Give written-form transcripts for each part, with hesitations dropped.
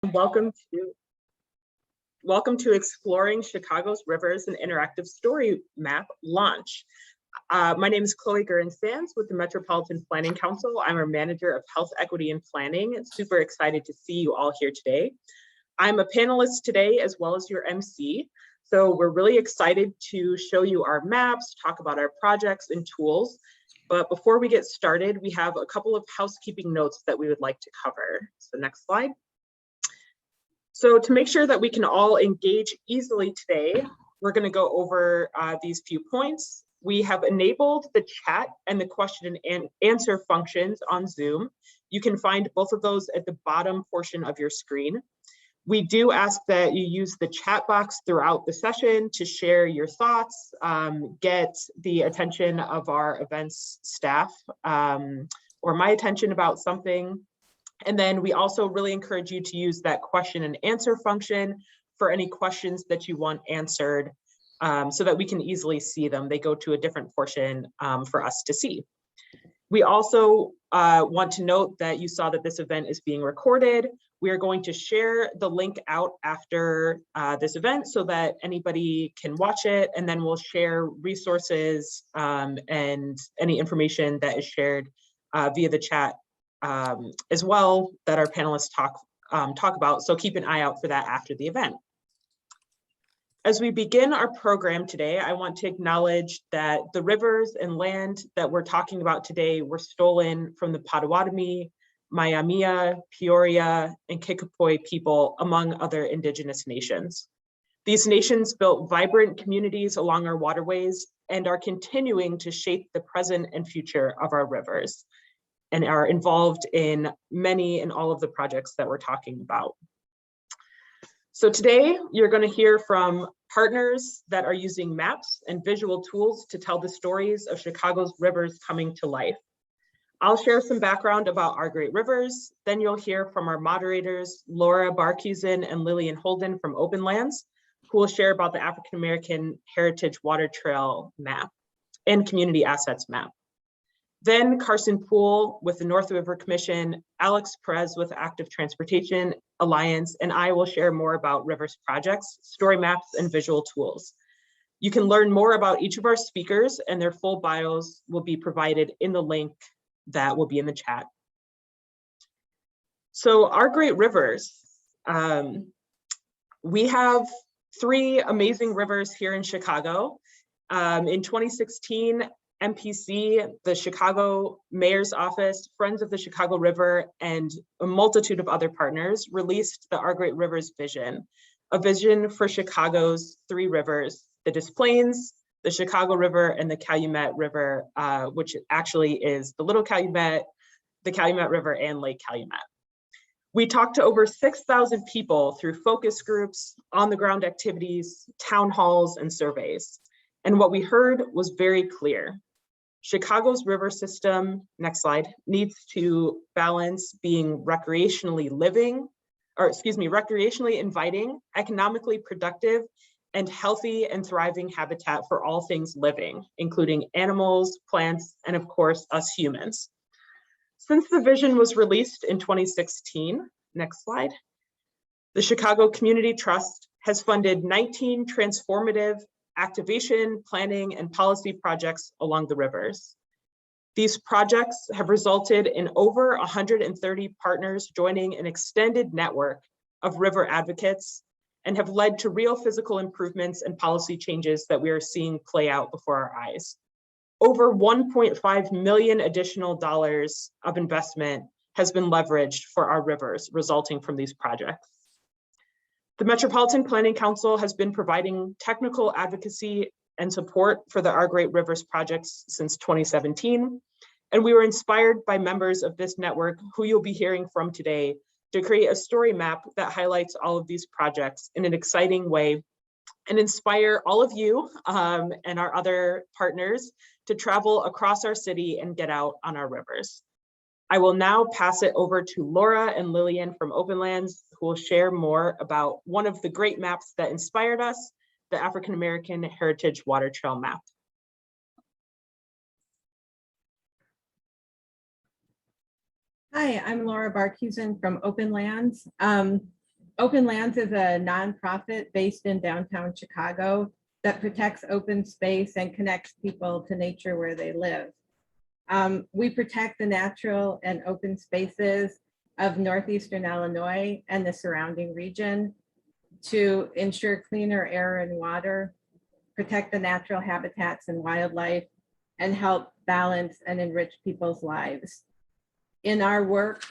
Welcome to Exploring Chicago's Rivers, an interactive story map launch. My name is Chloe Gurin-Sands with the Metropolitan Planning Council. I'm our manager of health equity and planning. Super excited to see you all here today. I'm a panelist today as well as your MC. So we're really excited to show you our maps, talk about our projects and tools. But before we get started, we have a couple of housekeeping notes that we would like to cover. So next slide. So to make sure that we can all engage easily today, we're going to go over these few points. We have enabled the chat and the question and answer functions on Zoom. You can find both of those at the bottom portion of your screen. We do ask that you use the chat box throughout the session to share your thoughts, get the attention of our events staff or my attention about something. And then we also really encourage you to use that question and answer function for any questions that you want answered so that we can easily see them. They go to a different portion for us to see. We also want to note that you saw that this event is being recorded. We are going to share the link out after this event so that anybody can watch it, and then we'll share resources and any information that is shared via the chat as well that our panelists talk about. So keep an eye out for that after the event. As we begin our program today, I want to acknowledge that the rivers and land that we're talking about today were stolen from the Potawatomi, Maiamia, Peoria, and Kickapoo people, among other Indigenous nations. These nations built vibrant communities along our waterways and are continuing to shape the present and future of our rivers, and are involved in many and all of the projects that we're talking about. So today, you're going to hear from partners that are using maps and visual tools to tell the stories of Chicago's rivers coming to life. I'll share some background about our great rivers. Then you'll hear from our moderators, Laura Barcusen and Lillian Holden from Open Lands, who will share about the African American Heritage Water Trail map and Community Assets map. Then Carson Poole with the North River Commission, Alex Perez with Active Transportation Alliance, and I will share more about rivers projects, story maps, and visual tools. You can learn more about each of our speakers, and their full bios will be provided in the link that will be in the chat. So our great rivers, we have 3 amazing rivers here in Chicago. In 2016, MPC, the Chicago Mayor's Office, Friends of the Chicago River, and a multitude of other partners released the Our Great Rivers vision, a vision for Chicago's 3 rivers, the Des Plaines, the Chicago River, and the Calumet River, which actually is the Little Calumet, the Calumet River, and Lake Calumet. We talked to over 6,000 people through focus groups, on-the-ground activities, town halls, and surveys. And what we heard was very clear. Chicago's river system, next slide, needs to balance being recreationally inviting, economically productive, and healthy and thriving habitat for all things living, including animals, plants, and of course, us humans. Since the vision was released in 2016, next slide, the Chicago Community Trust has funded 19 transformative activation, planning, and policy projects along the rivers. These projects have resulted in over 130 partners joining an extended network of river advocates and have led to real physical improvements and policy changes that we are seeing play out before our eyes. Over 1.5 million additional dollars of investment has been leveraged for our rivers resulting from these projects. The Metropolitan Planning Council has been providing technical advocacy and support for the Our Great Rivers projects since 2017, and we were inspired by members of this network who you'll be hearing from today to create a story map that highlights all of these projects in an exciting way and inspire all of you and our other partners to travel across our city and get out on our rivers. I will now pass it over to Laura and Lillian from Open Lands, who will share more about one of the great maps that inspired us, the African American Heritage Water Trail map. Hi, I'm Laura Barcusen from Open Lands. Open Lands is a nonprofit based in downtown Chicago that protects open space and connects people to nature where they live. We protect the natural and open spaces of northeastern Illinois and the surrounding region to ensure cleaner air and water, protect the natural habitats and wildlife, and help balance and enrich people's lives. In our work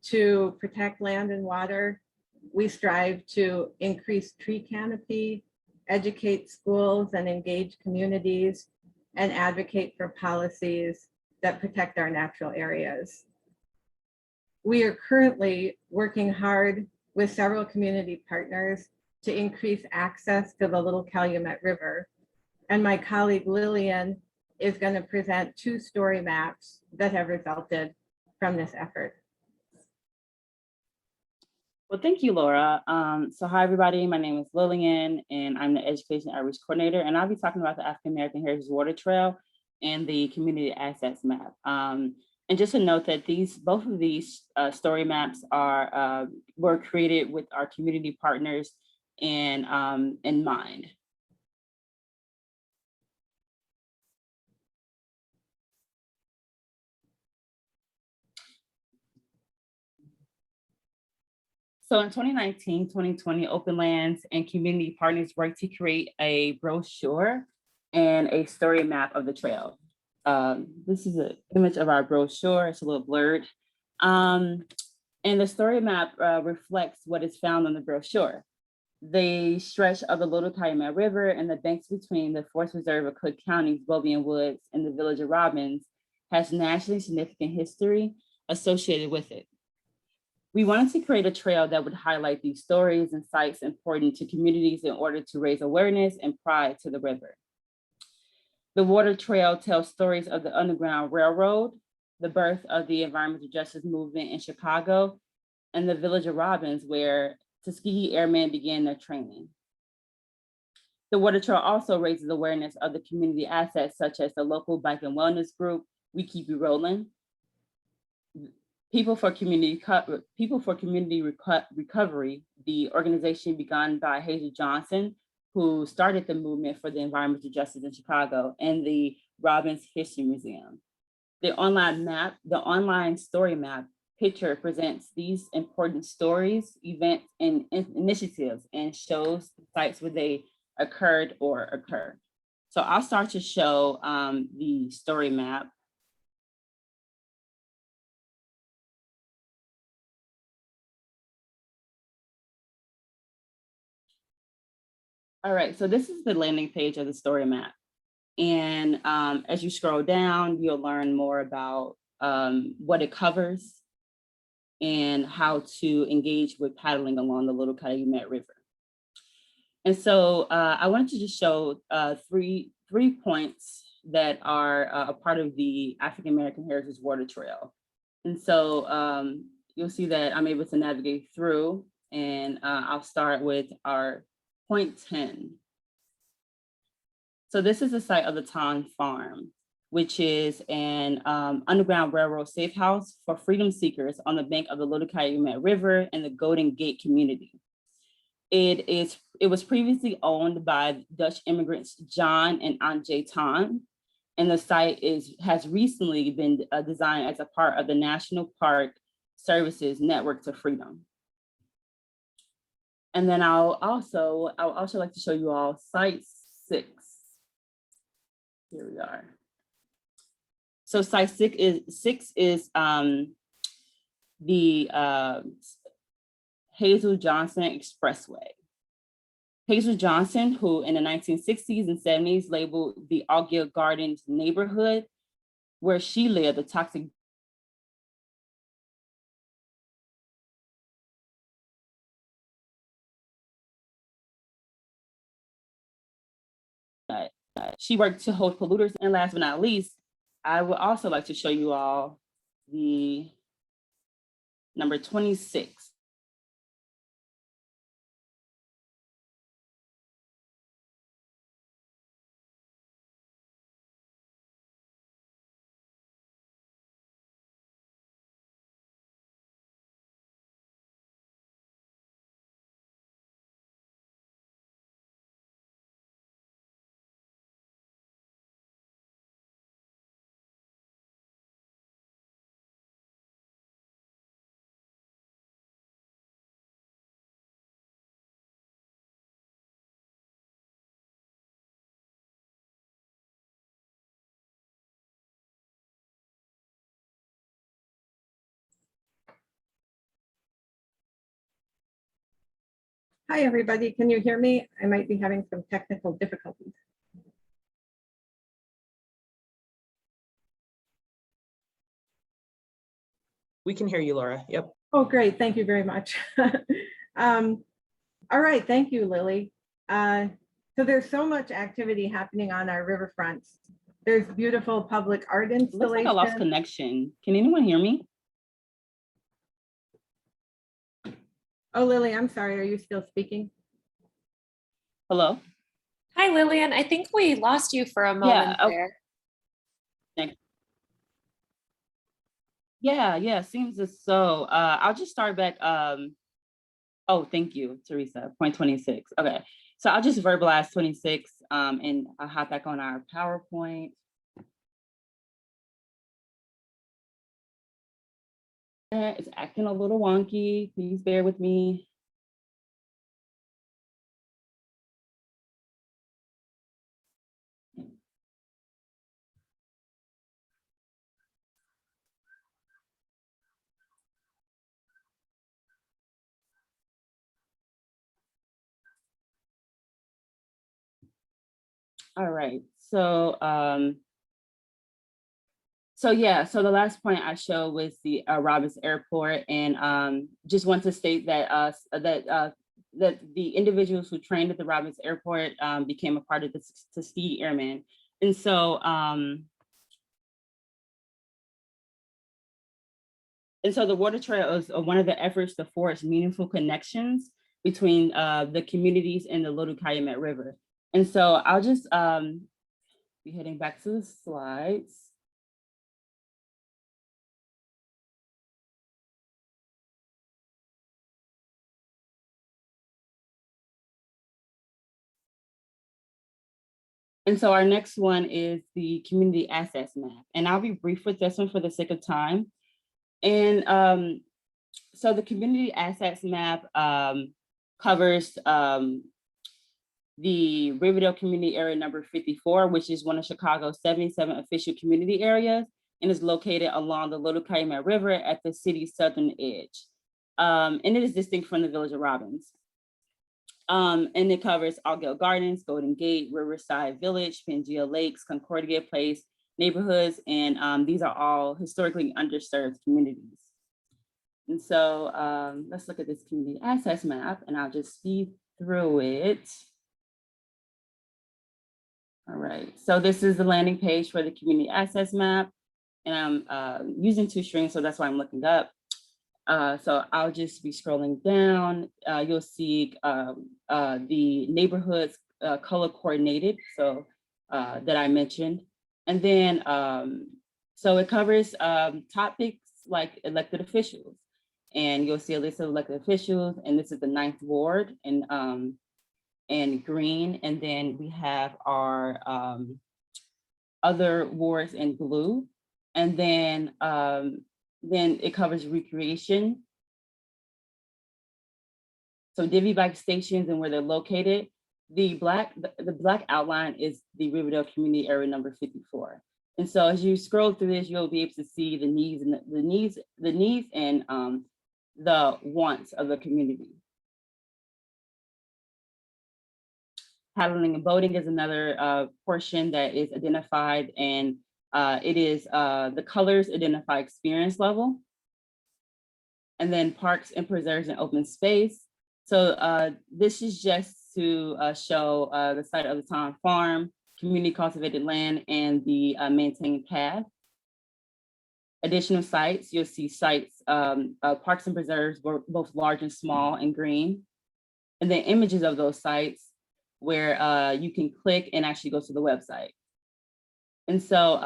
to protect land and water, we strive to increase tree canopy, educate schools and engage communities, and advocate for policies that protect our natural areas. We are currently working hard with several community partners to increase access to the Little Calumet River. And my colleague Lillian is going to present 2 story maps that have resulted from this effort. Well, thank you, Laura. So hi, everybody. My name is Lillian, and I'm the Education Outreach Coordinator, and I'll be talking about the African American Heritage Water Trail and the Community Assets Map. And just to note that both of these story maps were created with our community partners in mind. So in 2019, 2020, Open Lands and community partners worked to create a brochure and a story map of the trail. This is an image of our brochure. It's a little blurred. And the story map reflects what is found on the brochure. The stretch of the Little Calumet River and the banks between the Forest Reserve of Cook County's Bobian Woods and the village of Robbins has nationally significant history associated with it. We wanted to create a trail that would highlight these stories and sites important to communities in order to raise awareness and pride to the river. The water trail tells stories of the Underground Railroad, the birth of the environmental justice movement in Chicago, and the village of Robbins, where Tuskegee Airmen began their training. The water trail also raises awareness of the community assets, such as the local bike and wellness group, We Keep You Rolling, People for Community Recovery, the organization begun by Hazel Johnson, who started the movement for the environmental justice in Chicago, and the Robbins History Museum. The online story map picture presents these important stories, events, and initiatives, and shows sites where they occurred or occur. So I'll start to show the story map. All right, so this is the landing page of the story map. And as you scroll down, you'll learn more about what it covers and how to engage with paddling along the Little Calumet River. And so I wanted to just show three points that are a part of the African American Heritage Water Trail. And so you'll see that I'm able to navigate through, and I'll start with our point 10. So this is the site of the Ton Farm, which is an Underground Railroad safe house for freedom seekers on the bank of the Little Calumet River and the Golden Gate community. It was previously owned by Dutch immigrants John and Aunt Ton, and the site has recently been designed as a part of the National Park Services Network to Freedom. And then I'll also like to show you all site 6. Here we are. So site 6 is the Hazel Johnson Expressway. Hazel Johnson, who in the 1960s and 70s labeled the Augill Gardens neighborhood where she lived, the toxic she worked to hold polluters. And last but not least, I would also like to show you all the number 26. Hi, everybody. Can you hear me? I might be having some technical difficulties. We can hear you, Laura. Yep. Oh, great. Thank you very much. All right. Thank you, Lily. So there's so much activity happening on our riverfronts. There's beautiful public art Looks like I lost installations. connection. Can anyone hear me? Oh, Lily, I'm sorry. Are you still speaking? Hello? Hi, Lillian. I think we lost you for a moment there. Yeah, seems as so. I'll just start back. Oh, thank you, Teresa. Point 26. Okay, so I'll just verbalize 26 and I'll hop back on our PowerPoint. It's acting a little wonky. Please bear with me. All right, so so the last point I showed was the Robbins Airport, and just want to state that that the individuals who trained at the Robbins Airport became a part of the Tuskegee Airmen, and so the water trail is one of the efforts to forge meaningful connections between the communities and the Little Calumet River. And so I'll just be heading back to the slides. And so our next one is the community assets map. And I'll be brief with this one for the sake of time. And so the community assets map covers the Riverdale Community Area number 54, which is one of Chicago's 77 official community areas, and is located along the Little Calumet River at the city's southern edge. And it is distinct from the village of Robbins. And it covers Altgeld Gardens, Golden Gate, Riverside Village, Pangea Lakes, Concordia Place, neighborhoods, and these are all historically underserved communities. And so let's look at this community assets map, and I'll just speed through it. All right, so this is the landing page for the community assets map, and I'm using two strings, so that's why I'm looking up. So I'll just be scrolling down. You'll see the neighborhoods color coordinated, so that I mentioned. And then, so it covers topics like elected officials. And you'll see a list of elected officials, and this is the 9th ward in green. And then we have our other wards in blue. And then it covers recreation. So divvy bike stations and where they're located. The black outline is the Riverdale Community Area number 54. And so as you scroll through this, you'll be able to see the needs and the needs and the wants of the community. Paddling and boating is another portion that is identified, and it is the colors identify experience level. And then parks and preserves and open space. So this is just to show the site of the town farm, community cultivated land, and the maintained path. Additional sites, you'll see sites, parks and preserves, both large and small and green. And then images of those sites where you can click and actually go to the website. And so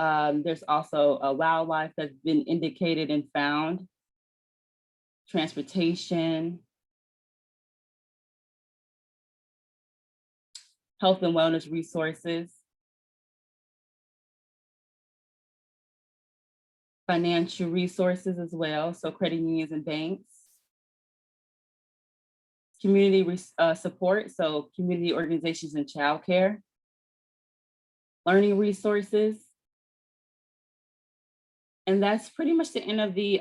there's also a wildlife that's been indicated and found, transportation, health and wellness resources, financial resources as well, so credit unions and banks, community support, so community organizations and childcare, learning resources. And that's pretty much the end of the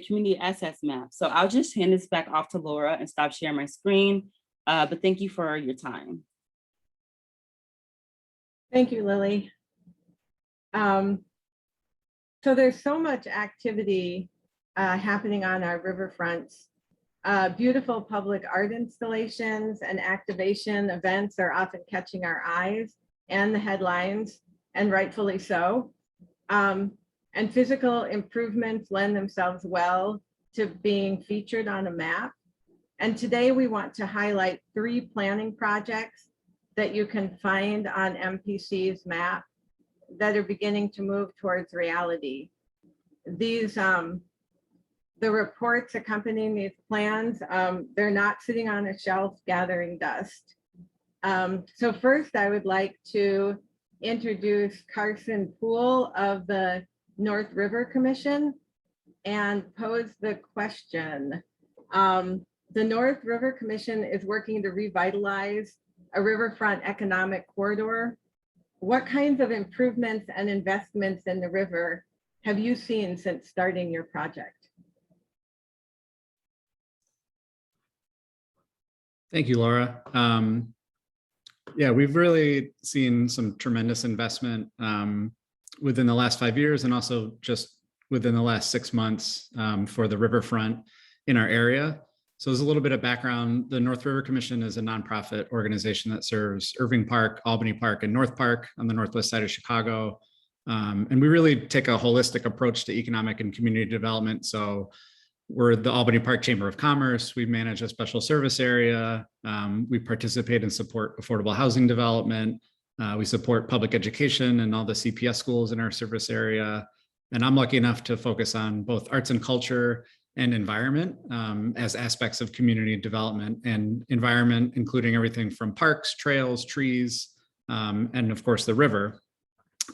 community assets map. So I'll just hand this back off to Laura and stop sharing my screen. But thank you for your time. Thank you, Lily. So there's so much activity happening on our riverfronts. Beautiful public art installations and activation events are often catching our eyes and the headlines, and rightfully so. And physical improvements lend themselves well to being featured on a map. And today we want to highlight 3 planning projects that you can find on MPC's map that are beginning to move towards reality. These, the reports accompanying these plans, they're not sitting on a shelf gathering dust. So first, I would like to introduce Carson Poole of the North River Commission and pose the question. The North River Commission is working to revitalize a riverfront economic corridor. What kinds of improvements and investments in the river have you seen since starting your project? Thank you, Laura. Yeah, we've really seen some tremendous investment within the last 5 years, and also just within the last 6 months for the riverfront in our area. So as a little bit of background, the North River Commission is a nonprofit organization that serves Irving Park, Albany Park, and North Park on the northwest side of Chicago. And we really take a holistic approach to economic and community development. So we're the Albany Park Chamber of Commerce. We manage a special service area. We participate and support affordable housing development. We support public education and all the CPS schools in our service area. And I'm lucky enough to focus on both arts and culture and environment as aspects of community development, and environment, including everything from parks, trails, trees, and of course the river.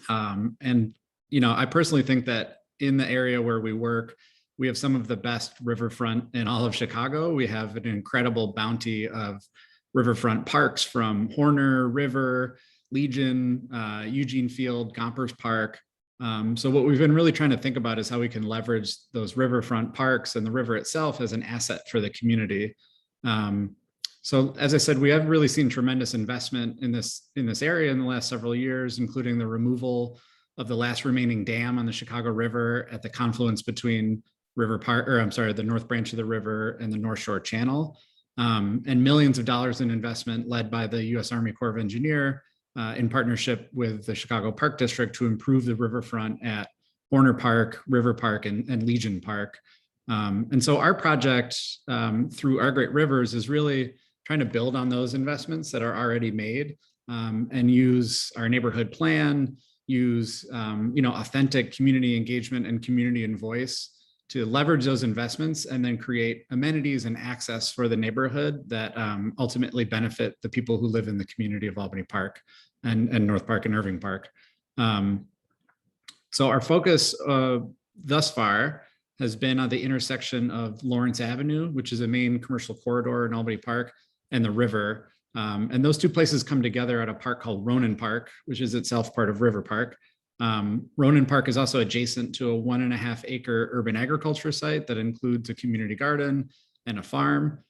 And, you know, I personally think that in the area where we work, we have some of the best riverfront in all of Chicago. We have an incredible bounty of riverfront parks, from Horner River, Legion, Eugene Field, Gompers Park. So what we've been really trying to think about is how we can leverage those riverfront parks and the river itself as an asset for the community. So as I said, we have really seen tremendous investment in this area in the last several years, including the removal of the last remaining dam on the Chicago River at the confluence between Riverpark, or I'm sorry, the North Branch of the river and the North Shore Channel, and millions of dollars in investment led by the U.S. Army Corps of Engineers in partnership with the Chicago Park District to improve the riverfront at Horner Park, Riverpark, and Legion Park. And so our project through Our Great Rivers is really trying to build on those investments that are already made, and use our neighborhood plan, use authentic community engagement and community and voice to leverage those investments, and then create amenities and access for the neighborhood that ultimately benefit the people who live in the community of Albany Park and North Park and Irving Park. So our focus thus far has been on the intersection of Lawrence Avenue, which is a main commercial corridor in Albany Park, and the river. And those two places come together at a park called Ronan Park, which is itself part of Riverpark. Ronan Park is also adjacent to a 1.5 acre urban agriculture site that includes a community garden and a farm.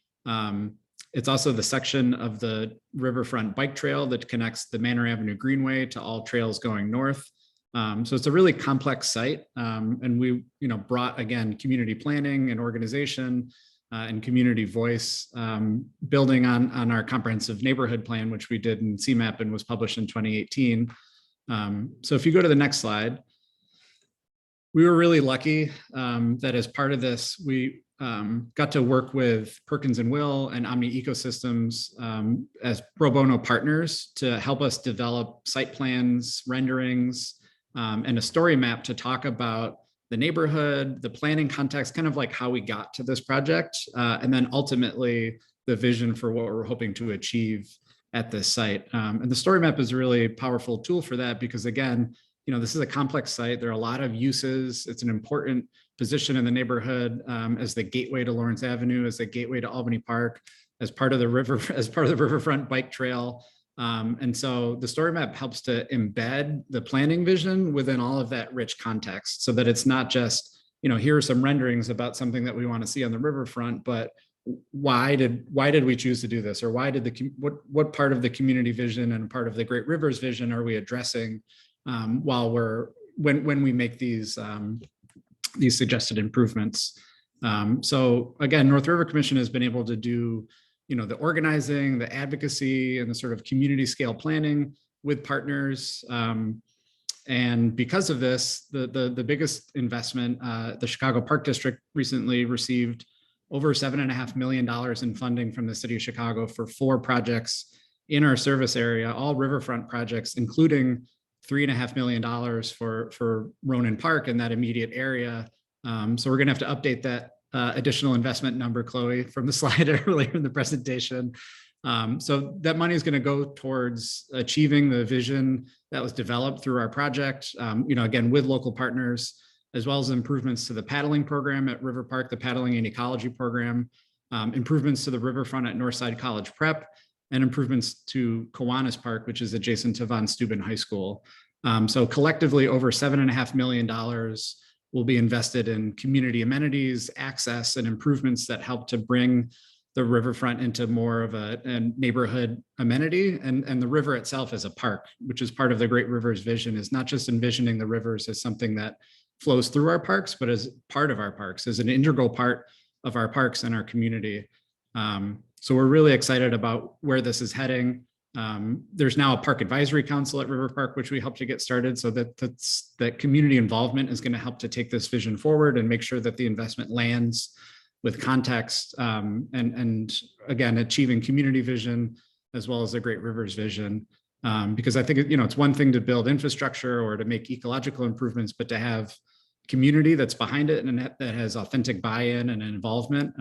It's also the section of the riverfront bike trail that connects the Manor Avenue Greenway to all trails going north. So it's a really complex site. And we brought, again, community planning and organization and community voice, building on our comprehensive neighborhood plan, which we did in CMAP and was published in 2018. So if you go to the next slide, we were really lucky that as part of this, we got to work with Perkins and Will and Omni Ecosystems as pro bono partners to help us develop site plans, renderings, and a story map to talk about the neighborhood, the planning context, kind of like how we got to this project, and then ultimately the vision for what we're hoping to achieve at this site. And the story map is a really powerful tool for that, because again, this is a complex site. There are a lot of uses. It's an important position in the neighborhood as the gateway to Lawrence Avenue, as the gateway to Albany Park, as part of the river, as part of the riverfront bike trail. And so the story map helps to embed the planning vision within all of that rich context, so that it's not just, here are some renderings about something that we want to see on the riverfront, but why did we choose to do this, or why did what part of the community vision and part of the Great Rivers vision are we addressing when we make these suggested improvements. So again, North River Commission has been able to do, the organizing, the advocacy, and the sort of community scale planning with partners. And because of this, the biggest investment, the Chicago Park District recently received over $7.5 million in funding from the city of Chicago for 4 projects in our service area, all riverfront projects, including $3.5 million for Ronan Park in that immediate area. So we're gonna have to update that additional investment number, Chloe, from the slide earlier in the presentation. So that money is going to go towards achieving the vision that was developed through our project, again, with local partners, as well as improvements to the paddling program at Riverpark, the paddling and ecology program, improvements to the riverfront at Northside College Prep, and improvements to Kiwanis Park, which is adjacent to Von Steuben High School. So collectively, over $7.5 million will be invested in community amenities, access, and improvements that help to bring the riverfront into more of a neighborhood amenity, and the river itself as a park, which is part of the Great Rivers vision, is not just envisioning the rivers as something that flows through our parks, but as part of our parks, as an integral part of our parks and our community. So we're really excited about where this is heading. There's now a park advisory council at Riverpark, which we helped to get started, so that community involvement is going to help to take this vision forward and make sure that the investment lands with context, and again, achieving community vision as well as the Great Rivers vision. Because I think, it's one thing to build infrastructure or to make ecological improvements, but to have community that's behind it and that has authentic buy-in and involvement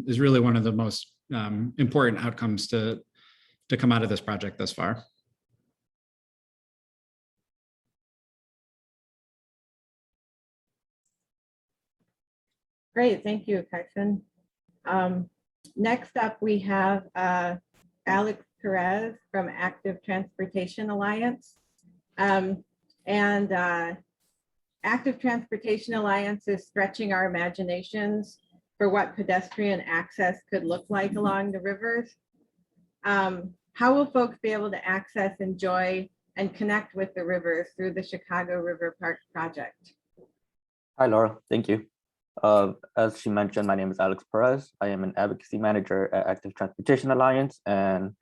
is really one of the most important outcomes to come out of this project thus far. Great, thank you, Carson. Next up, we have Alex Perez from Active Transportation Alliance. Active Transportation Alliance is stretching our imaginations for what pedestrian access could look like along the rivers. How will folks be able to access, enjoy, and connect with the rivers through the Chicago Riverpark project? Hi, Laura. Thank you. As she mentioned, my name is Alex Perez. I am an advocacy manager at Active Transportation Alliance, and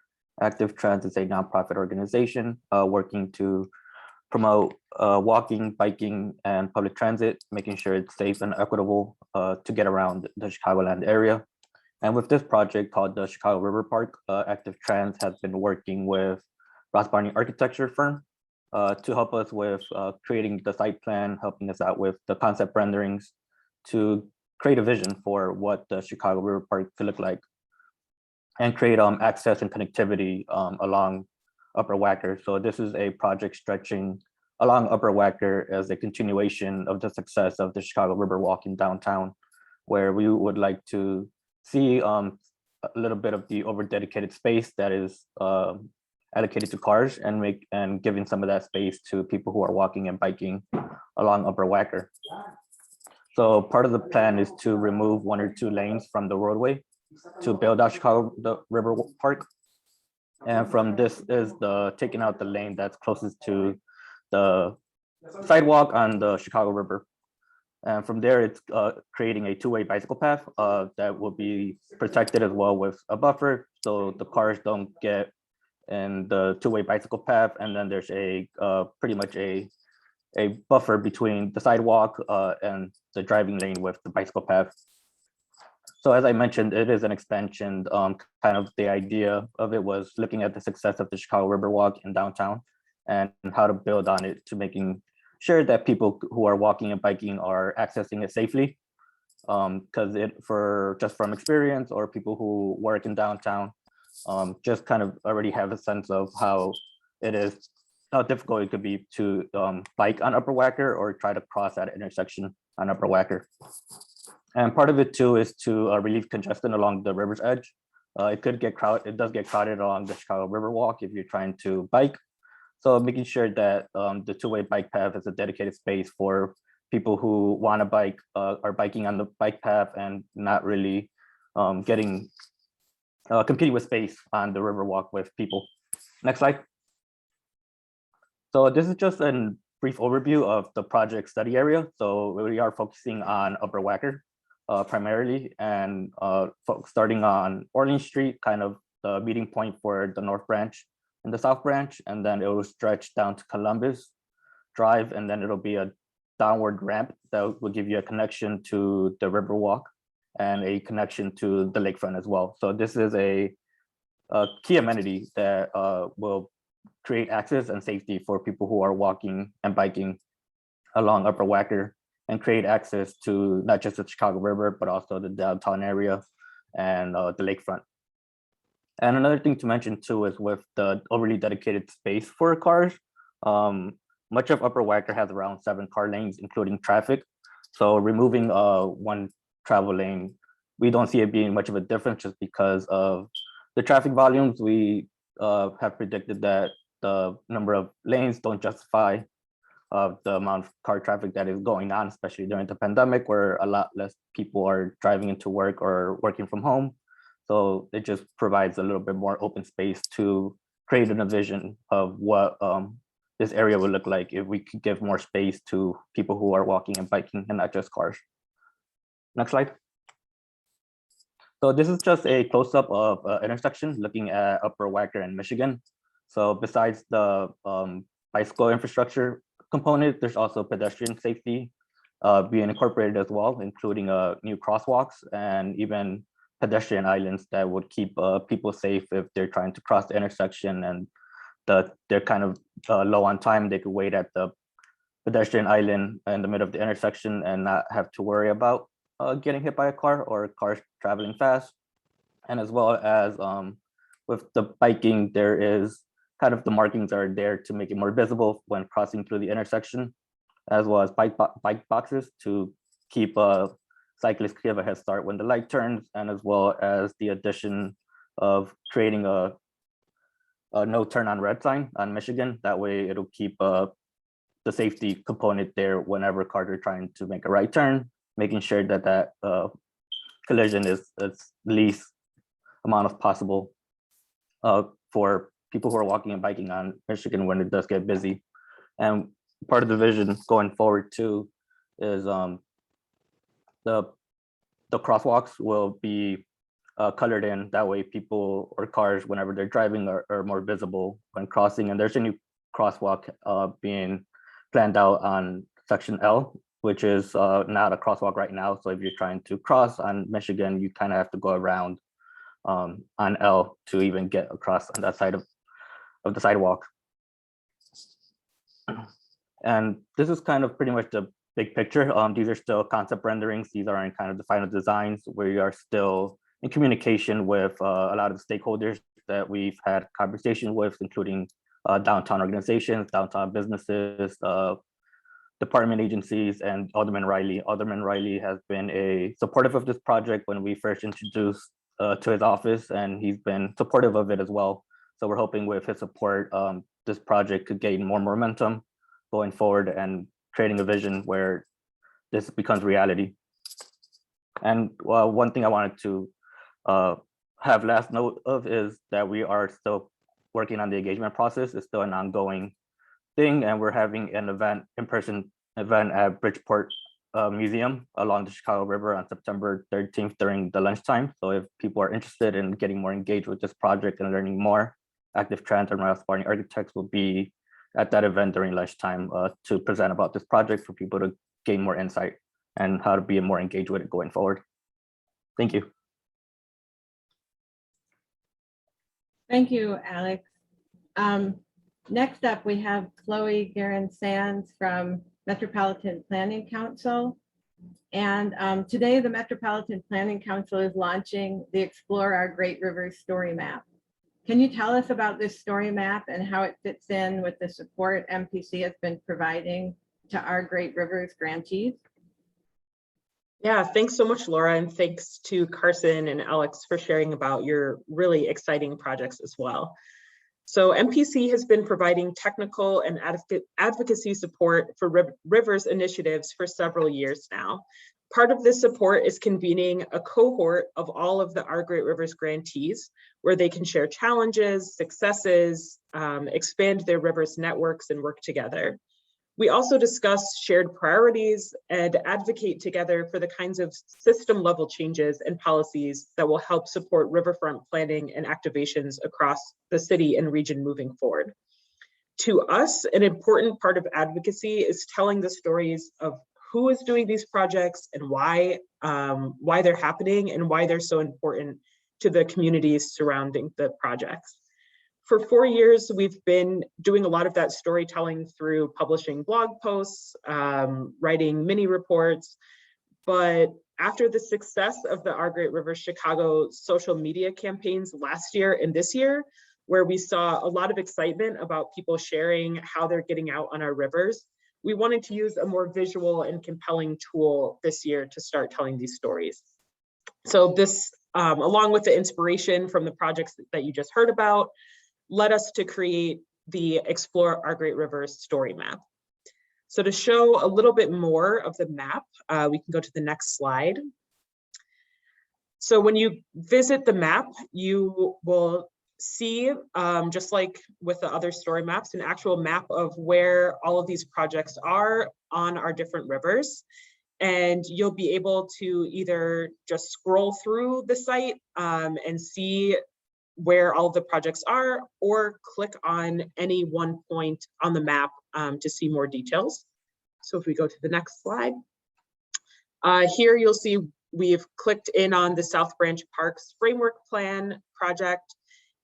Active Trans is a nonprofit organization working to promote walking, biking, and public transit, making sure it's safe and equitable to get around the Chicagoland area. And with this project called the Chicago Riverpark, Active Trans has been working with Ross Barney Architecture firm to help us with creating the site plan, helping us out with the concept renderings to create a vision for what the Chicago Riverpark could look like and create access and connectivity along Upper Wacker. So this is a project stretching along Upper Wacker as a continuation of the success of the Chicago Riverwalk in downtown, where we would like to see a little bit of the over-dedicated space that is allocated to cars and giving some of that space to people who are walking and biking along Upper Wacker. So part of the plan is to remove 1 or 2 lanes from the roadway to build out the Riverpark. And from this is taking out the lane that's closest to the sidewalk on the Chicago River. And from there, it's creating a 2-way bicycle path that will be protected as well with a buffer, so the cars don't get in the 2-way bicycle path. And then there's pretty much a buffer between the sidewalk and the driving lane with the bicycle path. So as I mentioned, it is an expansion. Kind of the idea of it was looking at the success of the Chicago Riverwalk in downtown and how to build on it to making sure that people who are walking and biking are accessing it safely. Because just from experience, or people who work in downtown, just kind of already have a sense of how difficult it could be to bike on Upper Wacker or try to cross that intersection on Upper Wacker. And part of it too is to relieve congestion along the river's edge. It does get crowded along the Chicago Riverwalk if you're trying to bike. So making sure that the 2-way bike path is a dedicated space for people who want to bike, are biking on the bike path and not really competing with space on the Riverwalk with people. Next slide. So this is just a brief overview of the project study area. So we are focusing on Upper Wacker primarily, and starting on Orleans Street, kind of the meeting point for the North Branch and the South Branch, and then it will stretch down to Columbus Drive, and then it'll be a downward ramp that will give you a connection to the Riverwalk and a connection to the lakefront as well. So this is a key amenity that will create access and safety for people who are walking and biking along Upper Wacker, and create access to not just the Chicago River, but also the downtown area and the lakefront. And another thing to mention too is with the overly dedicated space for cars, much of Upper Wacker has around 7 car lanes, including traffic. So removing one travel lane, we don't see it being much of a difference just because of the traffic volumes. We have predicted that the number of lanes don't justify the amount of car traffic that is going on, especially during the pandemic, where a lot less people are driving into work or working from home. So it just provides a little bit more open space to create a vision of what this area would look like if we could give more space to people who are walking and biking and not just cars. Next slide. So this is just a close-up of intersection looking at Upper Wacker and Michigan. So besides the bicycle infrastructure component, there's also pedestrian safety being incorporated as well, including new crosswalks and even pedestrian islands that would keep people safe if they're trying to cross the intersection and they're kind of low on time. They could wait at the pedestrian island in the middle of the intersection and not have to worry about getting hit by a car or cars traveling fast. And as well as with the biking, there is kind of the markings are there to make it more visible when crossing through the intersection, as well as bike boxes to keep cyclists give a head start when the light turns, and as well as the addition of creating a no turn on red sign on Michigan. That way it'll keep the safety component there whenever cars are trying to make a right turn, making sure that that collision is the least amount of possible for people who are walking and biking on Michigan when it does get busy. And part of the vision going forward too is the crosswalks will be colored in. That way people or cars, whenever they're driving, are more visible when crossing. And there's a new crosswalk being planned out on section L, which is not a crosswalk right now. So if you're trying to cross on Michigan, you kind of have to go around on L to even get across on that side of the sidewalk. And this is kind of pretty much the big picture. These are still concept renderings. These are in kind of the final designs. We are still in communication with a lot of the stakeholders that we've had conversation with, including downtown organizations, downtown businesses, department agencies, and Alderman Riley. Alderman Riley has been supportive of this project when we first introduced to his office, and he's been supportive of it as well. So we're hoping with his support, this project could gain more momentum going forward and creating a vision where this becomes reality. And one thing I wanted to have last note of is that we are still working on the engagement process. It's still an ongoing thing, and we're having an in-person event at Bridgeport Museum along the Chicago River on September 13th during the lunchtime. So if people are interested in getting more engaged with this project and learning more, Active Trans and Aspiring Architects will be at that event during lunchtime to present about this project for people to gain more insight and how to be more engaged with it going forward. Thank you. Thank you, Alex. Next up, we have Chloe Guerin-Sands from Metropolitan Planning Council. And today, the Metropolitan Planning Council is launching the Explore Our Great Rivers Story Map. Can you tell us about this story map and how it fits in with the support MPC has been providing to our Great Rivers grantees? Yeah, thanks so much, Laura, and thanks to Carson and Alex for sharing about your really exciting projects as well. So MPC has been providing technical and advocacy support for rivers initiatives for several years now. Part of this support is convening a cohort of all of the Our Great Rivers grantees, where they can share challenges, successes, expand their rivers networks, and work together. We also discuss shared priorities and advocate together for the kinds of system level changes and policies that will help support riverfront planning and activations across the city and region moving forward. To us, an important part of advocacy is telling the stories of who is doing these projects and why they're happening and why they're so important to the communities surrounding the projects. For 4 years, we've been doing a lot of that storytelling through publishing blog posts, writing mini reports. But after the success of the Our Great Rivers Chicago social media campaigns last year and this year, where we saw a lot of excitement about people sharing how they're getting out on our rivers, we wanted to use a more visual and compelling tool this year to start telling these stories. So this, along with the inspiration from the projects that you just heard about, led us to create the Explore Our Great Rivers story map. So to show a little bit more of the map, we can go to the next slide. So when you visit the map, you will see, just like with the other story maps, an actual map of where all of these projects are on our different rivers. And you'll be able to either just scroll through the site and see where all the projects are, or click on any one point on the map to see more details. So if we go to the next slide, here you'll see we've clicked in on the South Branch Parks Framework Plan project.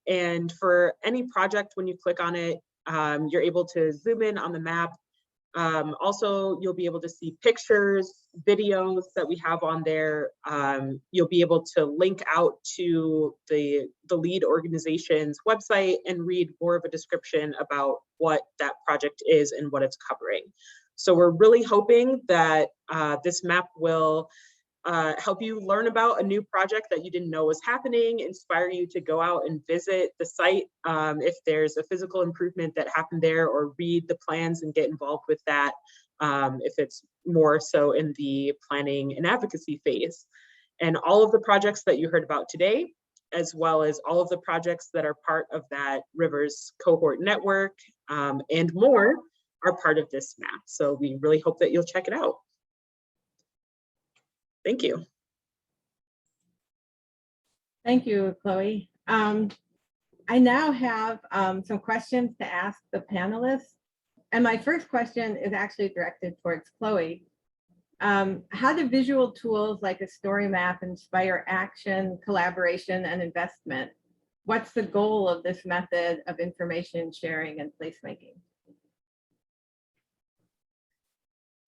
And for any project, when you click on it, you're able to zoom in on the map. Also, you'll be able to see pictures, videos that we have on there. You'll be able to link out to the lead organization's website and read more of a description about what that project is and what it's covering. So we're really hoping that this map will help you learn about a new project that you didn't know was happening, inspire you to go out and visit the site if there's a physical improvement that happened there, or read the plans and get involved with that if it's more so in the planning and advocacy phase. And all of the projects that you heard about today, as well as all of the projects that are part of that Rivers cohort network and more, are part of this map. So we really hope that you'll check it out. Thank you. Thank you, Chloe. I now have some questions to ask the panelists. And my first question is actually directed towards Chloe. How do visual tools like a story map inspire action, collaboration, and investment? What's the goal of this method of information sharing and placemaking?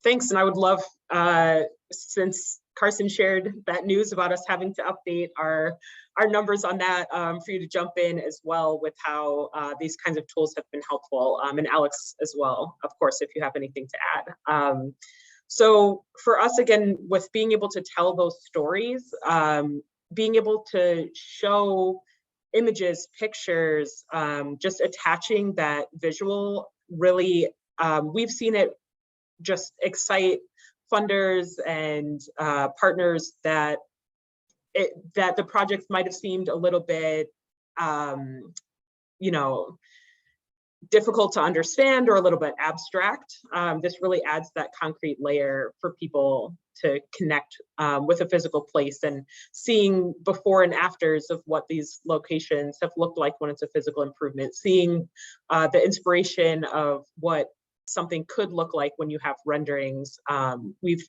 Thanks, and I would love, since Carson shared that news about us having to update our numbers on that, for you to jump in as well with how these kinds of tools have been helpful, and Alex as well, of course, if you have anything to add. So for us, again, with being able to tell those stories, being able to show images, pictures, just attaching that visual, really, we've seen it just excite funders and partners that the projects might have seemed a little bit, difficult to understand or a little bit abstract. This really adds that concrete layer for people to connect with a physical place, and seeing before and afters of what these locations have looked like when it's a physical improvement, seeing the inspiration of what something could look like when you have renderings. We've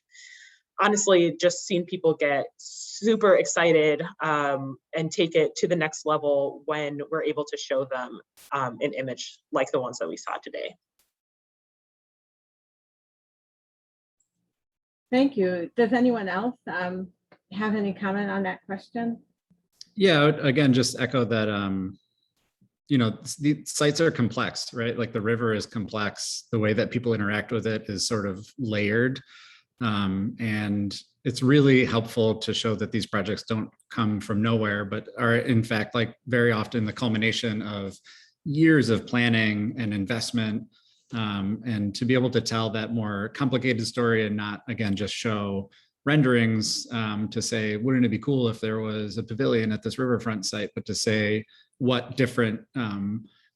honestly just seen people get super excited and take it to the next level when we're able to show them an image like the ones that we saw today. Thank you. Does anyone else have any comment on that question? Yeah, again, just echo that, the sites are complex, right? Like the river is complex. The way that people interact with it is sort of layered. And it's really helpful to show that these projects don't come from nowhere, but are in fact, like very often the culmination of years of planning and investment. And to be able to tell that more complicated story and not, again, just show renderings to say, wouldn't it be cool if there was a pavilion at this riverfront site, but to say what different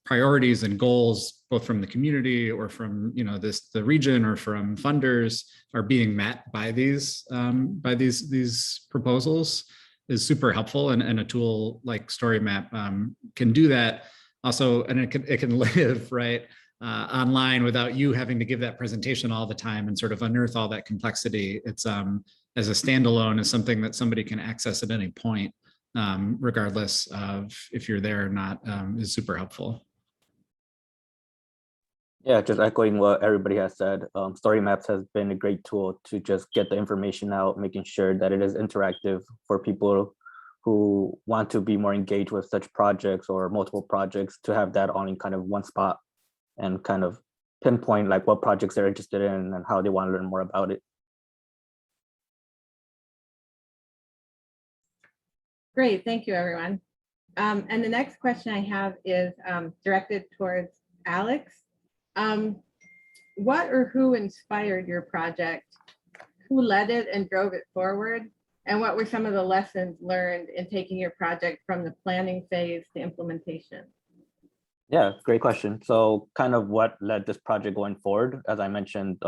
priorities and goals, both from the community or from the region or from funders, are being met by these proposals is super helpful, and a tool like Story Map can do that. Also, and it can live right online without you having to give that presentation all the time and sort of unearth all that complexity. It's as a standalone is something that somebody can access at any point, regardless of if you're there or not, is super helpful. Yeah, just echoing what everybody has said, Story Maps has been a great tool to just get the information out, making sure that it is interactive for people who want to be more engaged with such projects or multiple projects, to have that all in kind of one spot and kind of pinpoint like what projects they're interested in and how they want to learn more about it. Great, thank you, everyone. And the next question I have is directed towards Alex. What or who inspired your project? Who led it and drove it forward? And what were some of the lessons learned in taking your project from the planning phase to implementation? Yeah, great question. So kind of what led this project going forward, as I mentioned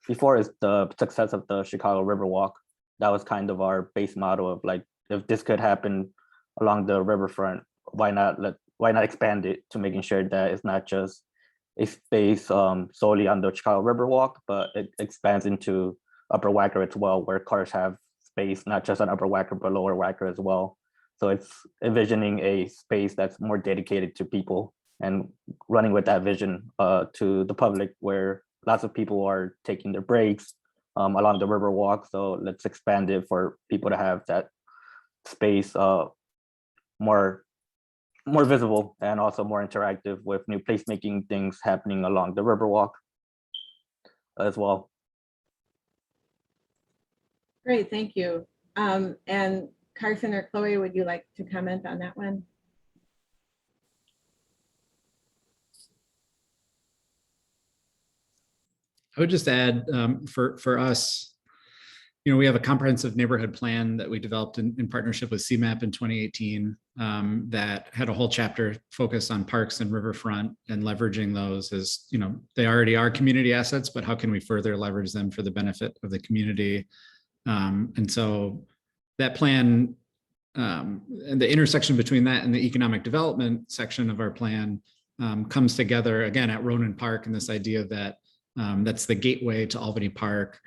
before, is the success of the Chicago Riverwalk. That was kind of our base model of like, if this could happen along the riverfront, why not expand it to making sure that it's not just a space solely on the Chicago Riverwalk, but it expands into Upper Wacker as well, where cars have space, not just on Upper Wacker, but Lower Wacker as well. So it's envisioning a space that's more dedicated to people and running with that vision to the public, where lots of people are taking their breaks along the Riverwalk. So let's expand it for people to have that space more visible and also more interactive, with new placemaking things happening along the Riverwalk as well. Great, thank you. And Carson or Chloe, would you like to comment on that one? I would just add for us, we have a comprehensive neighborhood plan that we developed in partnership with CMAP in 2018 that had a whole chapter focused on parks and riverfront, and leveraging those as, they already are community assets, but how can we further leverage them for the benefit of the community? And so that plan and the intersection between that and the economic development section of our plan comes together again at Ronan Park, and this idea that that's the gateway to Albany Park.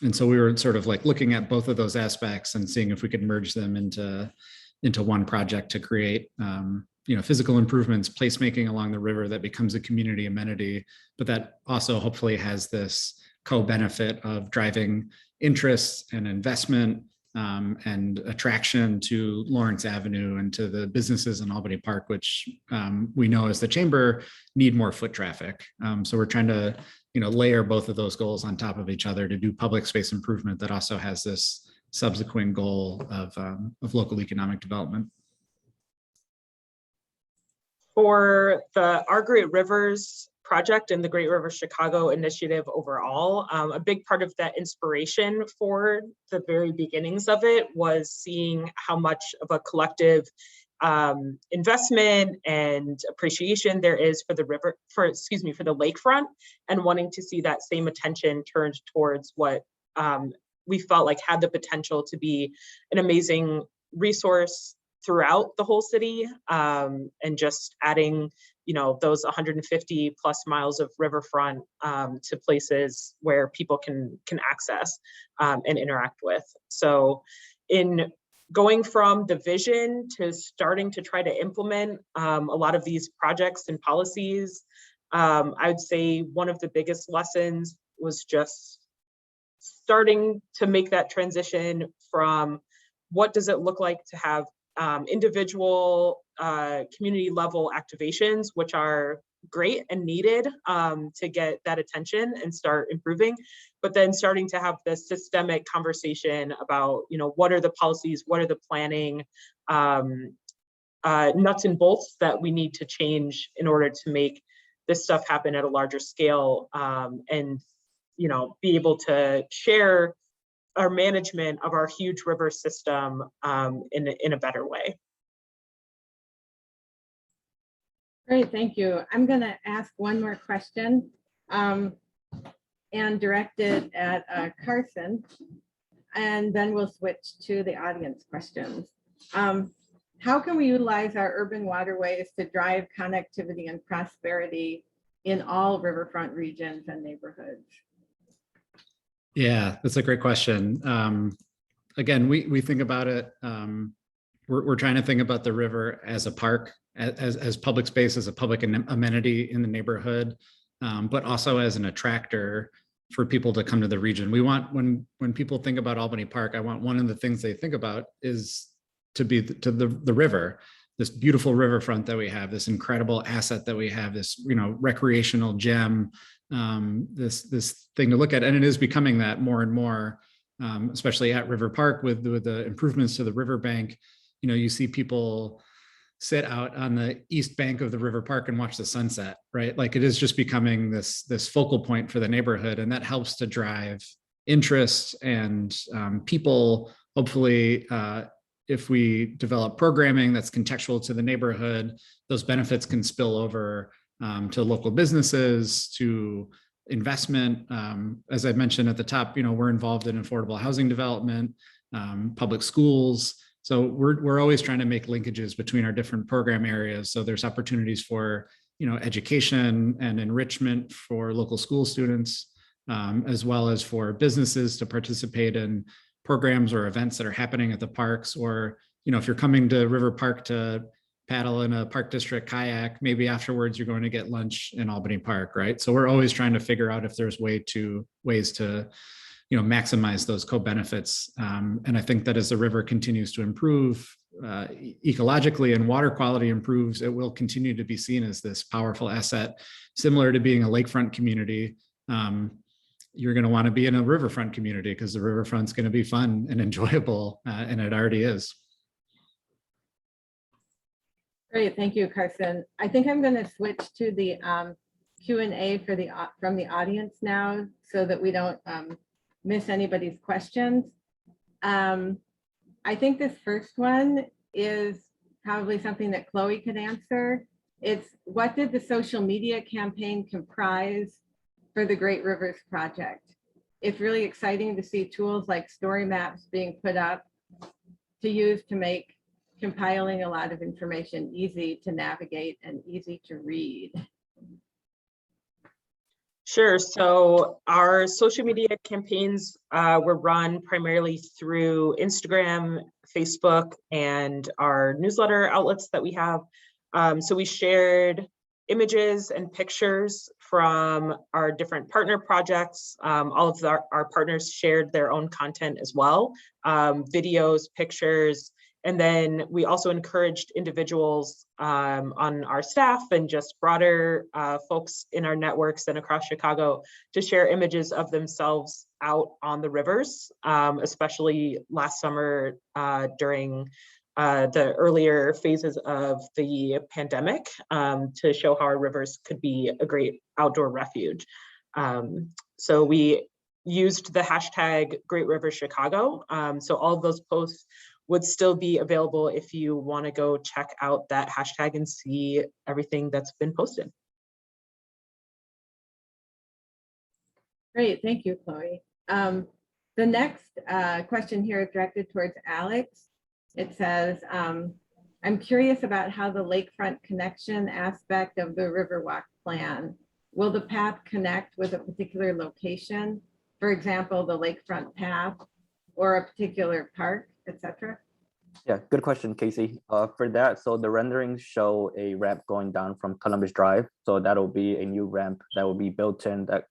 And so we were sort of like looking at both of those aspects and seeing if we could merge them into one project to create physical improvements, placemaking along the river that becomes a community amenity, but that also hopefully has this co-benefit of driving interest and investment and attraction to Lawrence Avenue and to the businesses in Albany Park, which we know as the chamber need more foot traffic. So we're trying to layer both of those goals on top of each other to do public space improvement that also has this subsequent goal of local economic development. For our Great Rivers project and the Great Rivers Chicago initiative overall, a big part of that inspiration for the very beginnings of it was seeing how much of a collective investment and appreciation there is for the lakefront, and wanting to see that same attention turned towards what we felt like had the potential to be an amazing resource throughout the whole city, and just adding those 150 plus miles of riverfront to places where people can access and interact with. So in going from the vision to starting to try to implement a lot of these projects and policies, I would say one of the biggest lessons was just starting to make that transition from what does it look like to have individual community level activations, which are great and needed to get that attention and start improving, but then starting to have this systemic conversation about, what are the policies, what are the planning nuts and bolts that we need to change in order to make this stuff happen at a larger scale, and be able to share our management of our huge river system in a better way. Great, thank you. I'm going to ask one more question and direct it at Carson, and then we'll switch to the audience questions. How can we utilize our urban waterways to drive connectivity and prosperity in all riverfront regions and neighborhoods? Yeah, that's a great question. Again, we think about it. We're trying to think about the river as a park, as public space, as a public amenity in the neighborhood, but also as an attractor for people to come to the region. We want, when people think about Albany Park, I want one of the things they think about is to be the river, this beautiful riverfront that we have, this incredible asset that we have, this recreational gem, this thing to look at, and it is becoming that more and more, especially at Riverpark with the improvements to the riverbank. You see people sit out on the east bank of the Riverpark and watch the sunset, right? Like, it is just becoming this focal point for the neighborhood, and that helps to drive interest and people. Hopefully, if we develop programming that's contextual to the neighborhood, those benefits can spill over to local businesses, to investment. As I mentioned at the top, we're involved in affordable housing development, public schools. So we're always trying to make linkages between our different program areas. So there's opportunities for education and enrichment for local school students, as well as for businesses to participate in programs or events that are happening at the parks. Or if you're coming to Riverpark to paddle in a park district kayak, maybe afterwards you're going to get lunch in Albany Park, right? So we're always trying to figure out if there's ways to maximize those co-benefits. And I think that as the river continues to improve ecologically and water quality improves, it will continue to be seen as this powerful asset, similar to being a lakefront community. You're going to want to be in a riverfront community because the riverfront's going to be fun and enjoyable, and it already is. Great, thank you, Carson. I think I'm going to switch to the Q&A from the audience now, so that we don't miss anybody's questions. I think this first one is probably something that Chloe could answer. It's, what did the social media campaign comprise for the Great Rivers Project? It's really exciting to see tools like story maps being put up to use to make compiling a lot of information easy to navigate and easy to read. Sure. So our social media campaigns were run primarily through Instagram, Facebook, and our newsletter outlets that we have. So we shared images and pictures from our different partner projects. All of our partners shared their own content as well, videos, pictures. And then we also encouraged individuals on our staff and just broader folks in our networks and across Chicago to share images of themselves out on the rivers, especially last summer during the earlier phases of the pandemic, to show how our rivers could be a great outdoor refuge. So we used the hashtag Great River Chicago. So all of those posts would still be available if you want to go check out that hashtag and see everything that's been posted. Great, thank you, Chloe. The next question here is directed towards Alex. It says, I'm curious about how the lakefront connection aspect of the Riverwalk plan. Will the path connect with a particular location? For example, the lakefront path or a particular park, etc.? Yeah, good question, Casey. For that, so the renderings show a ramp going down from Columbus Drive. So that'll be a new ramp that will be built in that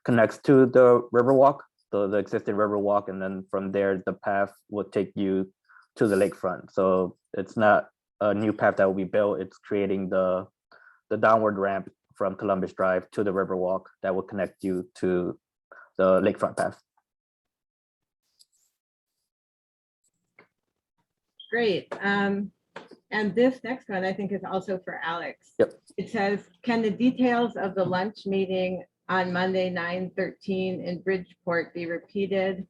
connects to the Riverwalk, the existing Riverwalk, and then from there, the path will take you to the lakefront. So it's not a new path that will be built, it's creating the downward ramp from Columbus Drive to the Riverwalk that will connect you to the lakefront path. Great. And this next one I think is also for Alex. Yep. It says, can the details of the lunch meeting on Monday, 9/13 in Bridgeport be repeated?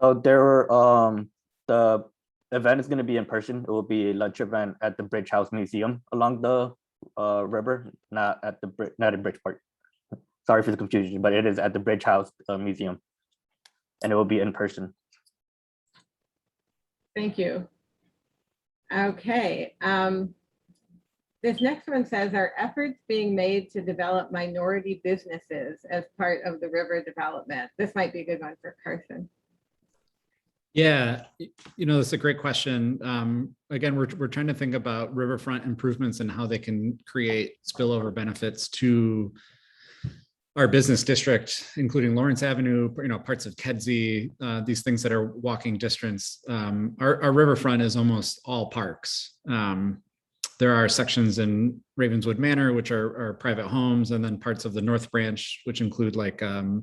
So the event is going to be in person. It will be a lunch event at the Bridge House Museum along the river, not at Bridge Park. Sorry for the confusion, but it is at the Bridge House Museum, and it will be in person. Thank you. Okay. This next one says, are efforts being made to develop minority businesses as part of the river development? This might be a good one for Carson. Yeah, that's a great question. Again, we're trying to think about riverfront improvements and how they can create spillover benefits to our business district, including Lawrence Avenue, parts of Kedzie, these things that are walking distance. Our riverfront is almost all parks. There are sections in Ravenswood Manor, which are private homes, and then parts of the North Branch, which include like the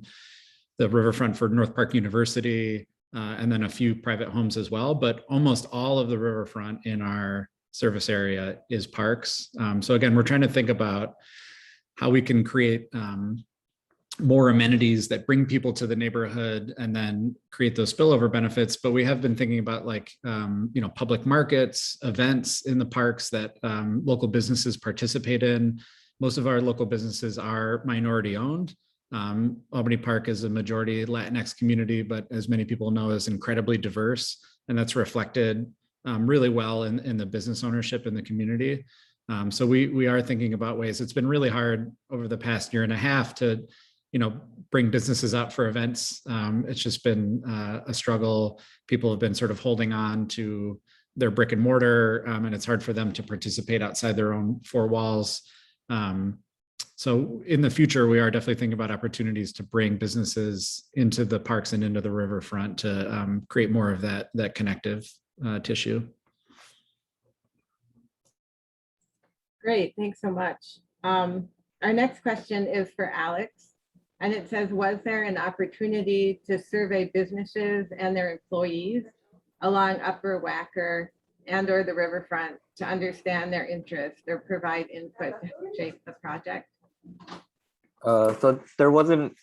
riverfront for North Park University, and then a few private homes as well. But almost all of the riverfront in our service area is parks. So again, we're trying to think about how we can create more amenities that bring people to the neighborhood and then create those spillover benefits. But we have been thinking about like, public markets, events in the parks that local businesses participate in. Most of our local businesses are minority owned. Albany Park is a majority Latinx community, but as many people know, is incredibly diverse. And that's reflected really well in the business ownership in the community. So we are thinking about ways. It's been really hard over the past year and a half to bring businesses out for events. It's just been a struggle. People have been sort of holding on to their brick and mortar, and it's hard for them to participate outside their own four walls. So in the future, we are definitely thinking about opportunities to bring businesses into the parks and into the riverfront to create more of that connective tissue. Great, thanks so much. Our next question is for Alex. And it says, was there an opportunity to survey businesses and their employees along Upper Wacker and or the riverfront to understand their interests or provide input to shape the project? So there wasn't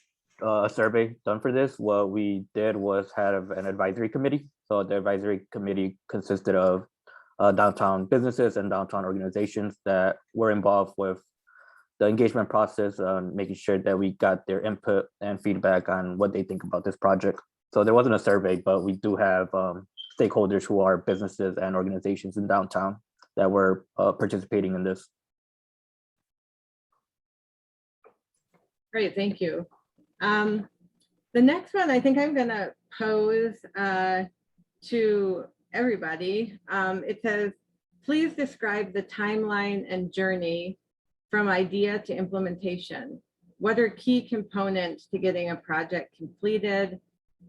a survey done for this. What we did was have an advisory committee. So the advisory committee consisted of downtown businesses and downtown organizations that were involved with the engagement process, making sure that we got their input and feedback on what they think about this project. So there wasn't a survey, but we do have stakeholders who are businesses and organizations in downtown that were participating in this. Great, thank you. The next one I think I'm going to pose to everybody. It says, please describe the timeline and journey from idea to implementation. What are key components to getting a project completed?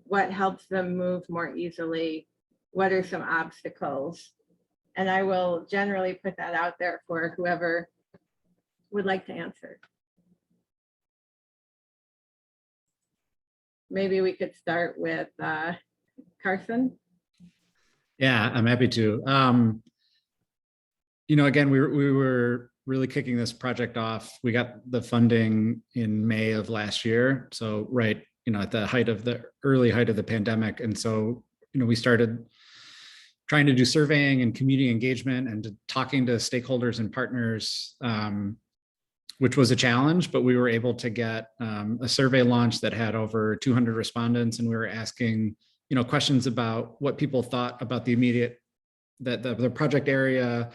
What helps them move more easily? What are some obstacles? And I will generally put that out there for whoever would like to answer. Maybe we could start with Carson. Yeah, I'm happy to. Again, we were really kicking this project off. We got the funding in May of last year. So right, at the early height of the pandemic. And so, we started trying to do surveying and community engagement and talking to stakeholders and partners, which was a challenge, but we were able to get a survey launched that had over 200 respondents. And we were asking, questions about what people thought about the project area,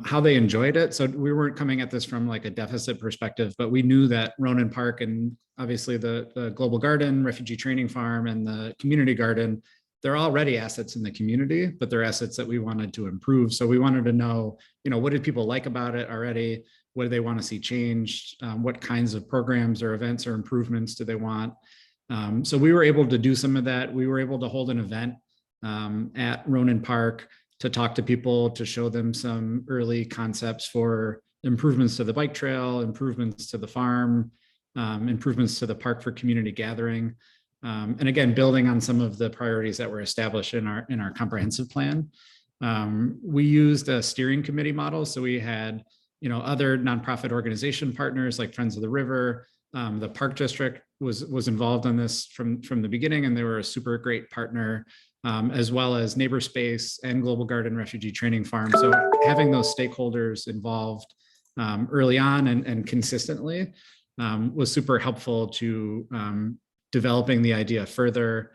how they enjoyed it. So we weren't coming at this from like a deficit perspective, but we knew that Ronan Park and obviously the Global Garden, Refugee Training Farm, and the Community Garden, they're already assets in the community, but they're assets that we wanted to improve. So we wanted to know, what did people like about it already? What do they want to see changed? What kinds of programs or events or improvements do they want? So we were able to do some of that. We were able to hold an event at Ronan Park to talk to people, to show them some early concepts for improvements to the bike trail, improvements to the farm, improvements to the park for community gathering. And again, building on some of the priorities that were established in our comprehensive plan. We used a steering committee model. So we had, other nonprofit organization partners like Friends of the River, The Park District was involved in this from the beginning, and they were a super great partner, as well as Neighbor Space and Global Garden Refugee Training Farm. So having those stakeholders involved early on and consistently was super helpful to developing the idea further.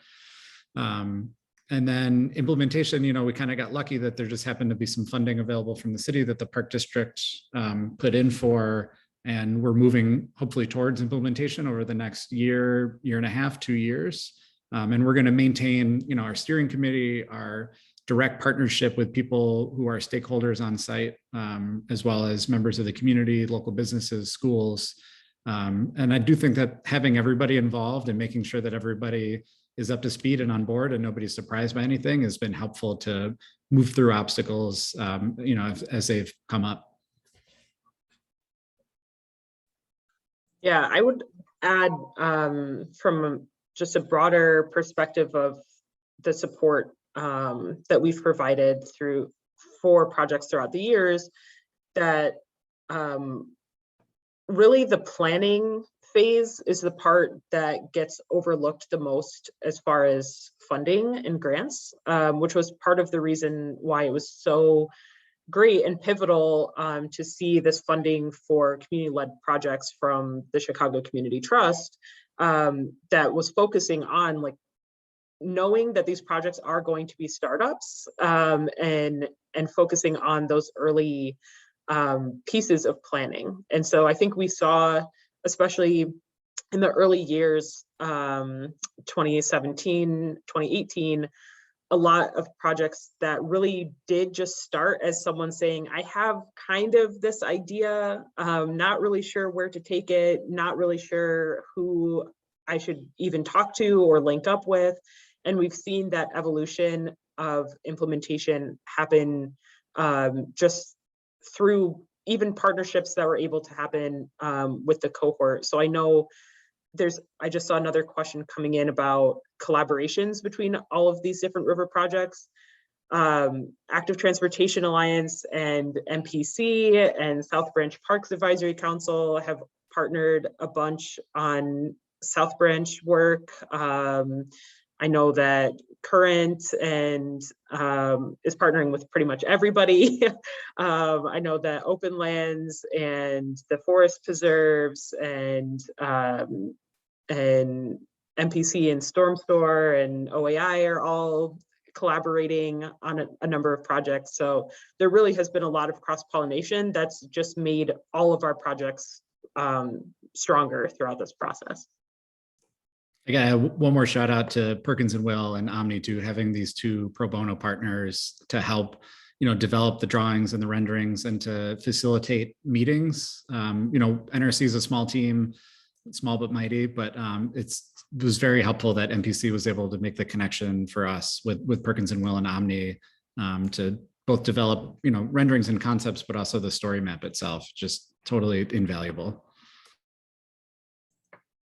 And then implementation, we kind of got lucky that there just happened to be some funding available from the city that the Park District put in for, and we're moving hopefully towards implementation over the next year and a half, 2 years. And we're going to maintain, our steering committee, our direct partnership with people who are stakeholders on site, as well as members of the community, local businesses, schools. And I do think that having everybody involved and making sure that everybody is up to speed and on board and nobody's surprised by anything has been helpful to move through obstacles, as they've come up. Yeah, I would add from just a broader perspective of the support that we've provided for projects throughout the years, that really the planning phase is the part that gets overlooked the most as far as funding and grants, which was part of the reason why it was so great and pivotal to see this funding for community-led projects from the Chicago Community Trust that was focusing on knowing that these projects are going to be startups, and focusing on those early pieces of planning. And so I think we saw, especially in the early years, 2017, 2018, a lot of projects that really did just start as someone saying, I have kind of this idea, not really sure where to take it, not really sure who I should even talk to or link up with. And we've seen that evolution of implementation happen just through even partnerships that were able to happen with the cohort. So I know I just saw another question coming in about collaborations between all of these different river projects. Active Transportation Alliance and MPC and South Branch Parks Advisory Council have partnered a bunch on South Branch work. I know that Current and is partnering with pretty much everybody. I know that Open Lands and the Forest Preserves and MPC and Storm Store and OAI are all collaborating on a number of projects. So there really has been a lot of cross-pollination that's just made all of our projects stronger throughout this process. I got one more shout out to Perkins and Will and Omni too, having these two pro bono partners to help, develop the drawings and the renderings and to facilitate meetings. NRC is a small team, small but mighty, but it was very helpful that MPC was able to make the connection for us with Perkins and Will and Omni to both develop, renderings and concepts, but also the story map itself. Just totally invaluable.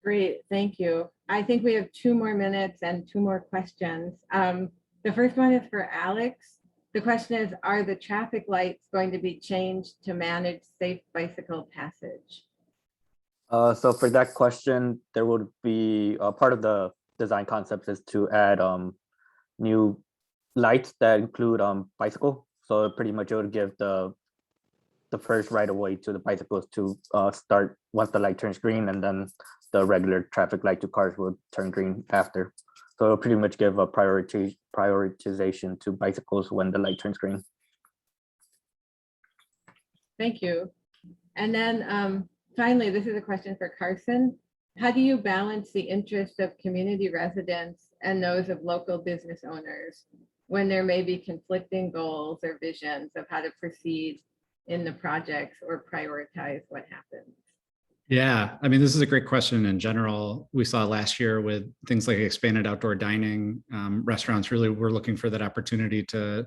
Great, thank you. I think we have 2 more minutes and 2 more questions. The first one is for Alex. The question is, are the traffic lights going to be changed to manage safe bicycle passage? So for that question, there would be part of the design concept is to add new lights that include bicycle. So pretty much it would give the first right of way to the bicycles to start once the light turns green, and then the regular traffic light to cars will turn green after. So it'll pretty much give a prioritization to bicycles when the light turns green. Thank you. And then finally, this is a question for Carson. How do you balance the interests of community residents and those of local business owners when there may be conflicting goals or visions of how to proceed in the projects or prioritize what happens? Yeah, I mean, this is a great question in general. We saw last year with things like expanded outdoor dining, restaurants really were looking for that opportunity to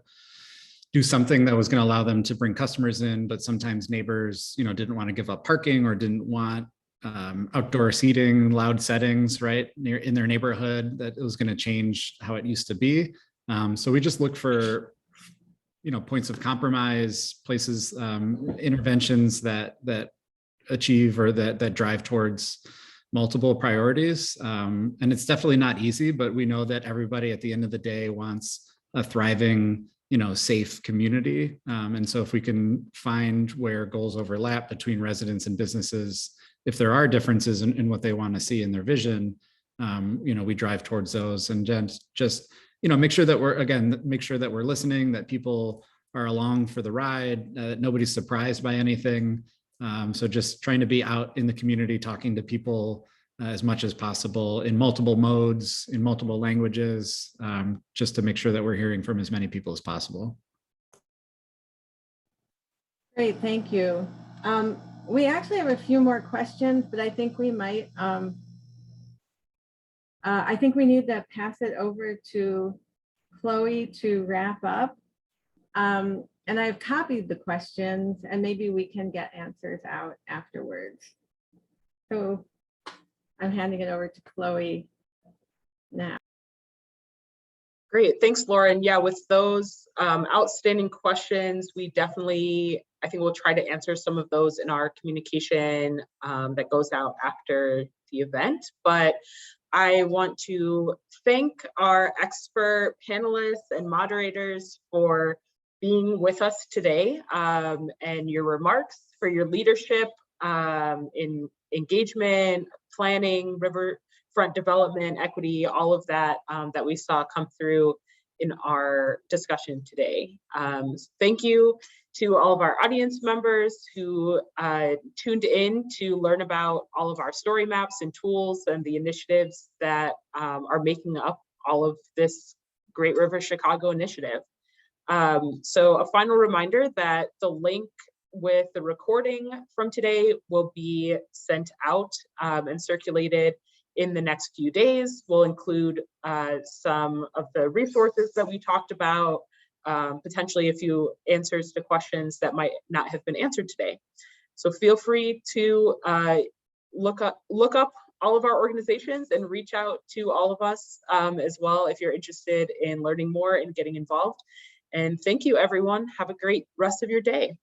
do something that was going to allow them to bring customers in, but sometimes neighbors, didn't want to give up parking or didn't want outdoor seating, loud settings, right, in their neighborhood, that it was going to change how it used to be. So we just look for, points of compromise, places, interventions that achieve or that drive towards multiple priorities. And it's definitely not easy, but we know that everybody at the end of the day wants a thriving, safe community. And so if we can find where goals overlap between residents and businesses, if there are differences in what they want to see in their vision, we drive towards those, and just make sure that we're listening, that people are along for the ride, that nobody's surprised by anything. So just trying to be out in the community, talking to people as much as possible in multiple modes, in multiple languages, just to make sure that we're hearing from as many people as possible. Great, thank you. We actually have a few more questions, but I think we might, I think we need to pass it over to Chloe to wrap up. And I've copied the questions, and maybe we can get answers out afterwards. So I'm handing it over to Chloe now. Great, thanks, Lauren. Yeah, with those outstanding questions, I think we'll try to answer some of those in our communication that goes out after the event. But I want to thank our expert panelists and moderators for being with us today, and your remarks, for your leadership in engagement, planning, riverfront development, equity, all of that that we saw come through in our discussion today. Thank you to all of our audience members who tuned in to learn about all of our story maps and tools and the initiatives that are making up all of this Great River Chicago initiative. So a final reminder that the link with the recording from today will be sent out and circulated in the next few days. We'll include some of the resources that we talked about, potentially a few answers to questions that might not have been answered today. So feel free to look up all of our organizations and reach out to all of us as well if you're interested in learning more and getting involved. And thank you, everyone. Have a great rest of your day.